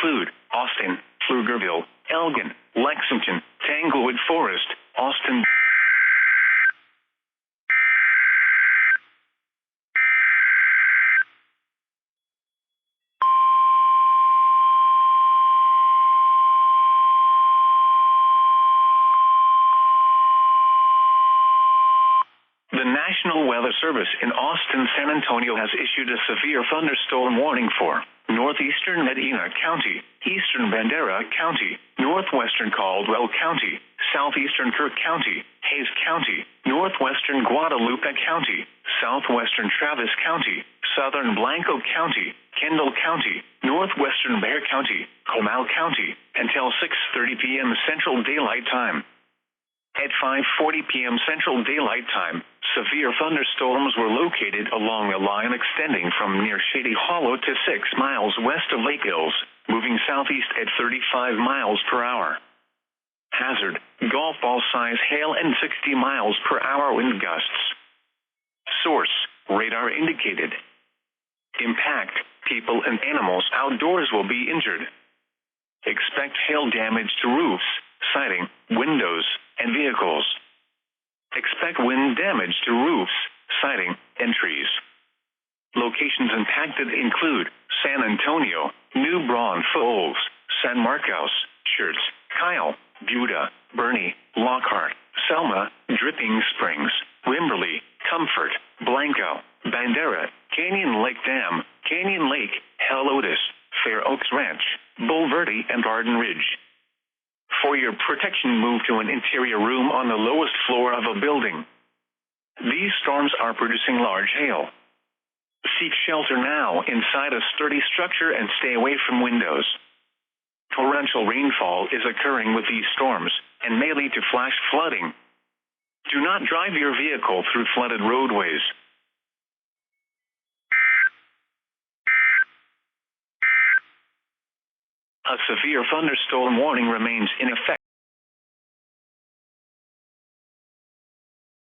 include Austin, Pflugerville, Elgin, Lexington, Tanglewood Forest, Austin. The National Weather Service in Austin, San Antonio has issued a severe thunderstorm warning for northeastern Medina County, eastern Bandera County, northwestern Caldwell County, southeastern Kirk County, Hays County, northwestern Guadalupe County, southwestern Travis County, southern Blanco County, Kendall County, northwestern Bexar County, Comal County, until 6:30 p.m. Central Daylight Time. At 5:40 p.m. Central Daylight Time, severe thunderstorms were located along a line extending from near Shady Hollow to 6 miles west of Lake Hills, moving southeast at 35 miles per hour. Hazard, golf ball size hail and 60 miles per hour wind gusts. Source, radar indicated. Impact, people and animals outdoors will be injured. Expect hail damage to roofs, siding, windows, and vehicles. Expect wind damage to roofs, siding, and trees. Locations impacted include San Antonio, New Braunfels, San Marcos, Schertz, Kyle, Buda, Bernie, Lockhart, Selma, Dripping Springs, Wimberley, Comfort, Blanco, Bandera, Canyon Lake Dam, Canyon Lake, Helotes, Fair Oaks Ranch, Bulverde, and Garden Ridge. For your protection, move to an interior room on the lowest floor of a building. These storms are producing large hail. Seek shelter now inside a sturdy structure and stay away from windows. Torrential rainfall is occurring with these storms and may lead to flash flooding. Do not drive your vehicle through flooded roadways. A severe thunderstorm warning remains in effect